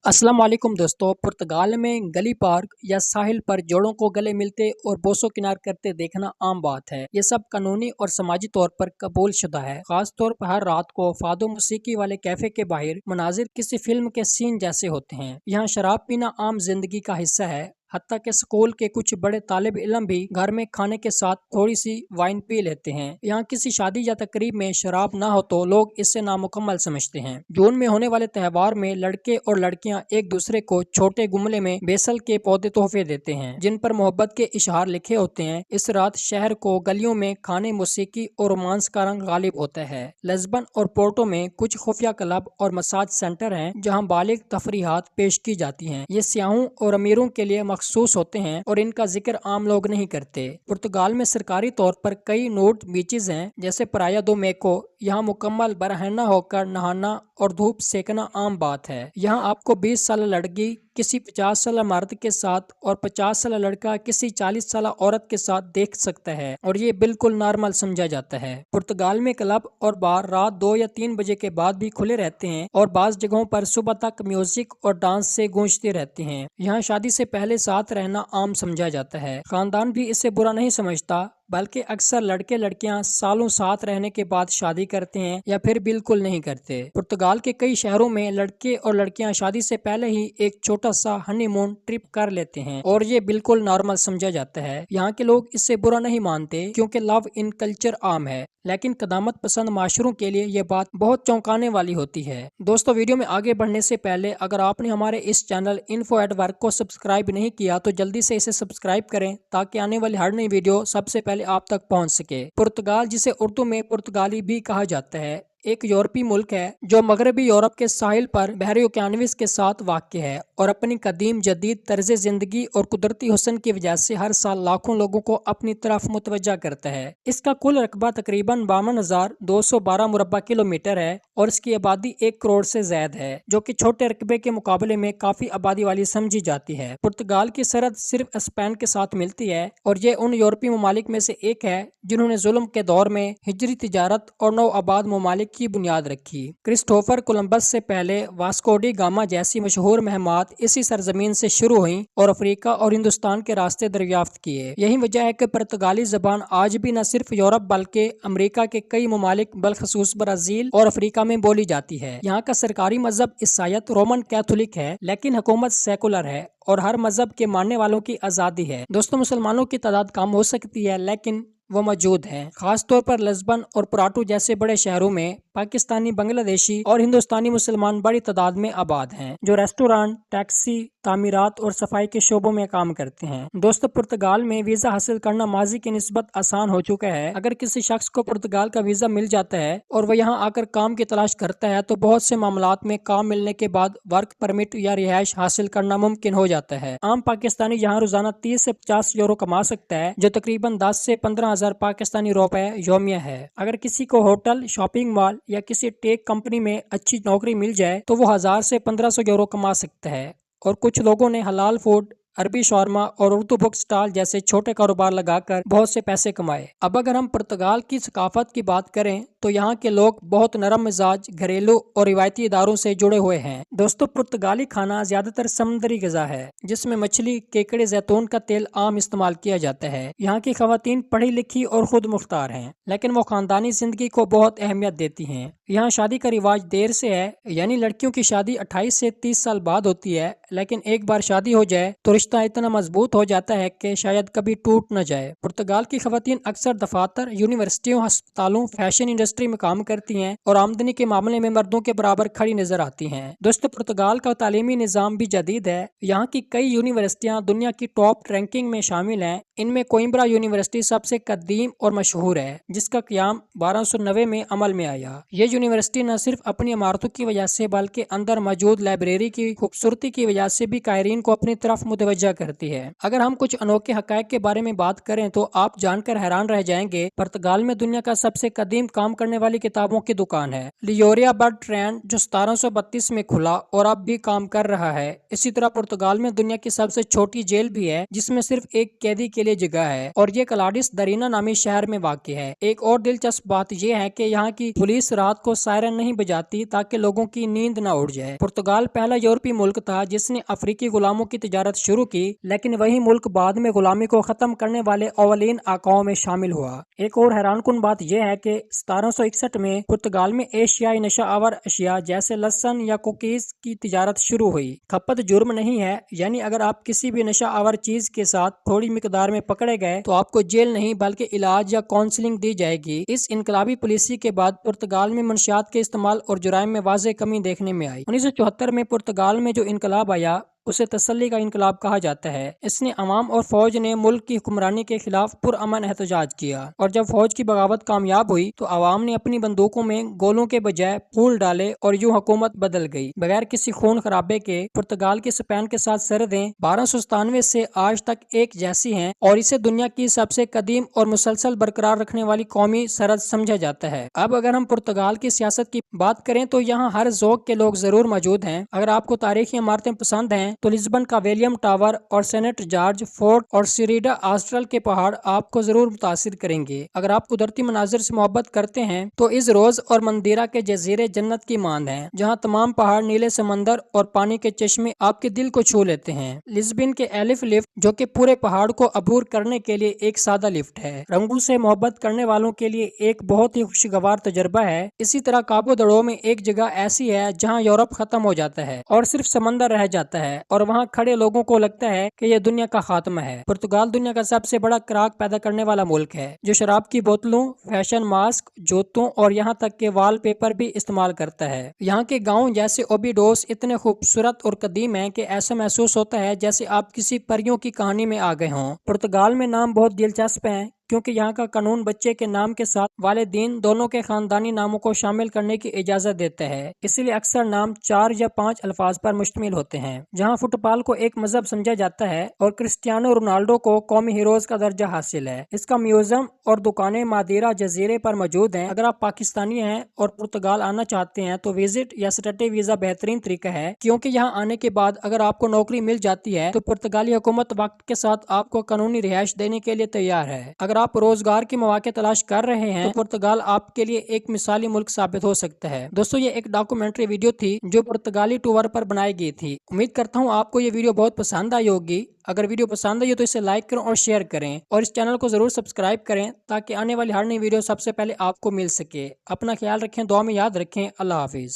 अस्सलाम वालेकुम दोस्तों। पुर्तगाल में गली पार्क या साहिल पर जोड़ों को गले मिलते और बोसो किनार करते देखना आम बात है। ये सब कानूनी और समाजी तौर पर कबूल शुदा है। खास तौर पर हर रात को फादो मौसीकी वाले कैफे के बाहर मनाजिर किसी फिल्म के सीन जैसे होते हैं। यहाँ शराब पीना आम जिंदगी का हिस्सा है। हत्ता के स्कूल के कुछ बड़े तालिब इल्म भी घर में खाने के साथ थोड़ी सी वाइन पी लेते हैं। यहाँ किसी शादी या तकरीब में शराब ना हो तो लोग इससे नामुकम्मल समझते हैं। जून में होने वाले त्यौहार में लड़के और लड़कियां एक दूसरे को छोटे गुमले में बेसल के पौधे तोहफे देते हैं, जिन पर मोहब्बत के इशहार लिखे होते हैं। इस रात शहर को गलियों में खाने, मौसीकी और रोमांस का रंग गालिब होता है। लिस्बन और पोर्टो में कुछ खुफिया क्लब और मसाज सेंटर हैं जहाँ बालिग तफरीहात पेश की जाती हैं। ये सियाहों और अमीरों के लिए मखसूस होते हैं और इनका जिक्र आम लोग नहीं करते। पुर्तगाल में सरकारी तौर पर कई नोट बीचेस हैं, जैसे प्राया दो मेको। यहाँ मुकम्मल बरहना होकर नहाना और धूप सेकना आम बात है। यहाँ आपको 20 साल लड़की किसी 50 साल मर्द के साथ और 50 साल लड़का किसी 40 साल औरत के साथ देख सकता है और ये बिल्कुल नॉर्मल समझा जाता है। पुर्तगाल में क्लब और बार रात 2 या 3 बजे के बाद भी खुले रहते हैं और बाज़ जगहों पर सुबह तक म्यूजिक और डांस से गूंजते रहते हैं। यहाँ शादी से पहले साथ रहना आम समझा जाता है। खानदान भी इसे बुरा नहीं समझता, बल्कि अक्सर लड़के लड़कियां सालों साथ रहने के बाद शादी करते हैं या फिर बिल्कुल नहीं करते। पुर्तगाल के कई शहरों में लड़के और लड़कियां शादी से पहले ही एक छोटा सा हनीमून ट्रिप कर लेते हैं और ये बिल्कुल नॉर्मल समझा जाता है। यहाँ के लोग इससे बुरा नहीं मानते क्योंकि लव इन कल्चर आम है, लेकिन कदामत पसंद माशरों के लिए ये बात बहुत चौंकाने वाली होती है। दोस्तों, वीडियो में आगे बढ़ने से पहले अगर आपने हमारे इस चैनल इन्फो एट वर्क को सब्सक्राइब नहीं किया तो जल्दी से इसे सब्सक्राइब करें ताकि आने वाली हर नई वीडियो सबसे पहले आप तक पहुंच सके। पुर्तगाल, जिसे उर्दू में पुर्तगाली भी कहा जाता है, एक यूरोपीय मुल्क है जो मगरबी यूरोप के साहिल पर बहरी ओकेयानविस के साथ वाक़ है और अपनी कदीम जदीद तर्ज जिंदगी और कुदरती हुस्न की वजह से हर साल लाखों लोगों को अपनी तरफ मुतवज्जा करता है। इसका कुल रकबा तकरीबन 52,212 मुरब्बा किलोमीटर है और इसकी आबादी 1 करोड़ से ज्यादा है, जो कि छोटे रकबे के मुकाबले में काफी आबादी वाली समझी जाती है। पुर्तगाल की सरहद सिर्फ स्पेन के साथ मिलती है और ये उन यूरोपीय ममालिक में से एक है जिन्होंने जुल्म के दौर में हिजरी तिजारत और नौ आबाद ममालिक की बुनियाद रखी। क्रिस्टोफर कोलंबस से पहले वास्को डी गामा जैसी मशहूर महमात इसी सरजमीन से शुरू हुई और अफ्रीका और हिंदुस्तान के रास्ते दरियाफ्त किए। यही वजह है कि पुर्तगाली जबान आज भी न सिर्फ यूरोप बल्कि अमेरिका के कई ममालिक बलखसूस ब्राजील और अफ्रीका में बोली जाती है। यहाँ का सरकारी मजहब ईसाईयत रोमन कैथोलिक है, लेकिन हुकूमत सेकुलर है और हर मजहब के मानने वालों की आज़ादी है। दोस्तों, मुसलमानों की तादाद कम हो सकती है लेकिन वो मौजूद हैं। खास तौर पर लिस्बन और पोर्टो जैसे बड़े शहरों में पाकिस्तानी, बांग्लादेशी और हिंदुस्तानी मुसलमान बड़ी तादाद में आबाद हैं, जो रेस्टोरेंट, टैक्सी, तामीरात और सफाई के शोबों में काम करते हैं। दोस्तों, पुर्तगाल में वीजा हासिल करना माजी की निस्बत आसान हो चुका है। अगर किसी शख्स को पुर्तगाल का वीजा मिल जाता है और वह यहाँ आकर काम की तलाश करता है तो बहुत से मामलात में काम मिलने के बाद वर्क परमिट या रिहाइश हासिल करना मुमकिन हो जाता है। आम पाकिस्तानी यहाँ रोजाना 30 से 50 यूरो कमा सकता है, जो तकरीबन 10 से 15,000 पाकिस्तानी रुपए योमिया है। अगर किसी को होटल, शॉपिंग मॉल या किसी टेक कंपनी में अच्छी नौकरी मिल जाए तो वो 1000 से 1500 यूरो कमा सकता है। और कुछ लोगों ने हलाल फूड, अरबी शॉर्मा और उर्दू बुक स्टॉल जैसे छोटे कारोबार लगाकर बहुत से पैसे कमाए। अब अगर हम पुर्तगाल की सकाफत की बात करें तो यहाँ के लोग बहुत नरम मिजाज, घरेलू और रिवायती इदारों से जुड़े हुए हैं। दोस्तों, पुर्तगाली खाना ज्यादातर समुद्री ग़िज़ा है, जिसमें मछली, केकड़े, जैतून का तेल आम इस्तेमाल किया जाता है। यहाँ की खवातीन पढ़ी लिखी और खुद मुख्तार हैं, लेकिन वो खानदानी जिंदगी को बहुत अहमियत देती हैं। यहाँ शादी का रिवाज देर से है, यानी लड़कियों की शादी 28 से 30 साल बाद होती है, लेकिन एक बार शादी हो जाए तो रिश्ता इतना मजबूत हो जाता है कि शायद कभी टूट न जाए। पुर्तगाल की खवातीन अक्सर दफातर, यूनिवर्सिटियों, अस्पतालों, फैशन इंडस्ट्री में काम करती हैं और आमदनी के मामले में मर्दों के बराबर खड़ी नजर आती हैं। दोस्तों, पुर्तगाल का तालीमी निज़ाम भी जदीद है। यहाँ की कई यूनिवर्सिटियाँ दुनिया की टॉप रैंकिंग में शामिल हैं। इनमें कोइम्ब्रा यूनिवर्सिटी सबसे कदीम और मशहूर है, जिसका क़याम 1290 में अमल में आया। ये यूनिवर्सिटी न सिर्फ अपनी इमारतों की वजह से बल्कि अंदर मौजूद लाइब्रेरी की खूबसूरती की वजह से भी कायरीन को अपनी तरफ मुतवज्जा करती है। अगर हम कुछ अनोखे हक़ाइक़ के बारे में बात करें तो आप जानकर हैरान रह जाएंगे। पुर्तगाल में दुनिया का सबसे कदीम काम करने वाली किताबों की दुकान है। लियोरिया बर्ट्रैंड जो 1732 में खुला और अब भी काम कर रहा है। इसी तरह पुर्तगाल में दुनिया की सबसे छोटी जेल भी है जिसमें सिर्फ एक कैदी के लिए जगह है और ये कलाडिस दरीना नामी शहर में वाक़ है। एक और दिलचस्प बात यह है कि यहाँ की पुलिस रात को सायरन नहीं बजाती ताकि लोगों की नींद न उड़ जाए। पुर्तगाल पहला यूरोपीय मुल्क था जिसने अफ्रीकी गुलामों की तिजारत शुरू की, लेकिन वही मुल्क बाद में गुलामी को खत्म करने वाले अवलीन आकाओं में शामिल हुआ। एक और हैरानकुन बात यह है कि 1761 में पुर्तगाल में एशियाई नशा आवर अशिया जैसे लहसुन या कुकीज की तिजारत शुरू हुई। खपत जुर्म नहीं है, यानी अगर आप किसी भी नशा आवर चीज के साथ थोड़ी मिकदार में पकड़े गए तो आपको जेल नहीं बल्कि इलाज या काउंसलिंग दी जाएगी। इस इनकलाबी पॉलिसी के बाद पुर्तगाल में मंशियात के इस्तेमाल और जुराइम में वाज़ेह कमी देखने में आई। 1974 में पुर्तगाल में जो इनकलाब आया उसे तसल्ली का इनकलाब कहा जाता है। इसने अवाम और फौज ने मुल्क की हुक्मरानी के खिलाफ पुरअमन एहतजाज किया और जब फौज की बगावत कामयाब हुई तो अवाम ने अपनी बंदूकों में गोलों के बजाय फूल डाले और यूं हुकूमत बदल गई। बगैर किसी खून खराबे के पुर्तगाल की स्पेन के साथ सरहदें 1297 से आज तक एक जैसी हैं और इसे दुनिया की सबसे कदीम और मुसलसल बरकरार रखने वाली कौमी सरहद समझा जाता है। अब अगर हम पुर्तगाल की सियासत की बात करें तो यहाँ हर ज़ौक के लोग जरूर मौजूद हैं। अगर आपको तारीखी इमारतें पसंद हैं तो लिस्बन का विलियम टावर और सेनेट जॉर्ज फोर्ट और सिरीडा आस्ट्रल के पहाड़ आपको जरूर मुतासिर करेंगे। अगर आप कुदरती मनाजिर से मोहब्बत करते हैं तो इस रोज और मंदिरा के जजीरे जन्नत की मांद हैं, जहां तमाम पहाड़, नीले समंदर और पानी के चश्मे आपके दिल को छू लेते हैं। लिस्बन के एलिफ लिफ्ट जो कि पूरे पहाड़ को अबूर करने के लिए एक सादा लिफ्ट है, रंगों से मोहब्बत करने वालों के लिए एक बहुत ही खुशगवार तजर्बा है। इसी तरह काबो दड़ो में एक जगह ऐसी है जहाँ यूरोप खत्म हो जाता है और सिर्फ समंदर रह जाता है और वहाँ खड़े लोगों को लगता है कि यह दुनिया का खात्मा है। पुर्तगाल दुनिया का सबसे बड़ा क्राक पैदा करने वाला मुल्क है जो शराब की बोतलों, फैशन मास्क, जूतों और यहाँ तक के वाल पेपर भी इस्तेमाल करता है। यहाँ के गाँव जैसे ओबिडोस इतने खूबसूरत और कदीम है कि ऐसा महसूस होता है जैसे आप किसी परियों की कहानी में आ गए हों। पुर्तगाल में नाम बहुत दिलचस्प है क्योंकि यहाँ का कानून बच्चे के नाम के साथ वालिदैन दोनों के खानदानी नामों को शामिल करने की इजाजत देता है। इसलिए अक्सर नाम 4 या 5 अल्फाज पर मुश्तमिल होते हैं। जहाँ फुटबॉल को एक मजहब समझा जाता है और क्रिस्टियानो रोनाल्डो को कौमी हीरोज का दर्जा हासिल है। इसका म्यूजियम और दुकानें मादेरा जजीरे पर मौजूद हैं। अगर आप पाकिस्तानी हैं और पुर्तगाल आना चाहते हैं तो विजिट या स्टडी वीजा बेहतरीन तरीका है, क्योंकि यहाँ आने के बाद अगर आपको नौकरी मिल जाती है तो पुर्तगाली हुकूमत वक्त के साथ आपको कानूनी रिहाइश देने के लिए तैयार है। अगर आप रोजगार के मौके तलाश कर रहे हैं तो पुर्तगाल आपके लिए एक मिसाली मुल्क साबित हो सकता है। दोस्तों, ये एक डॉक्यूमेंट्री वीडियो थी जो पुर्तगाली टूर पर बनाई गई थी। उम्मीद करता हूँ आपको ये वीडियो बहुत पसंद आई होगी। अगर वीडियो पसंद आई हो तो इसे लाइक करें और शेयर करें और इस चैनल को जरूर सब्सक्राइब करें ताकि आने वाली हर नई वीडियो सबसे पहले आपको मिल सके। अपना ख्याल रखें, दुआ में याद रखें। अल्लाह हाफिज।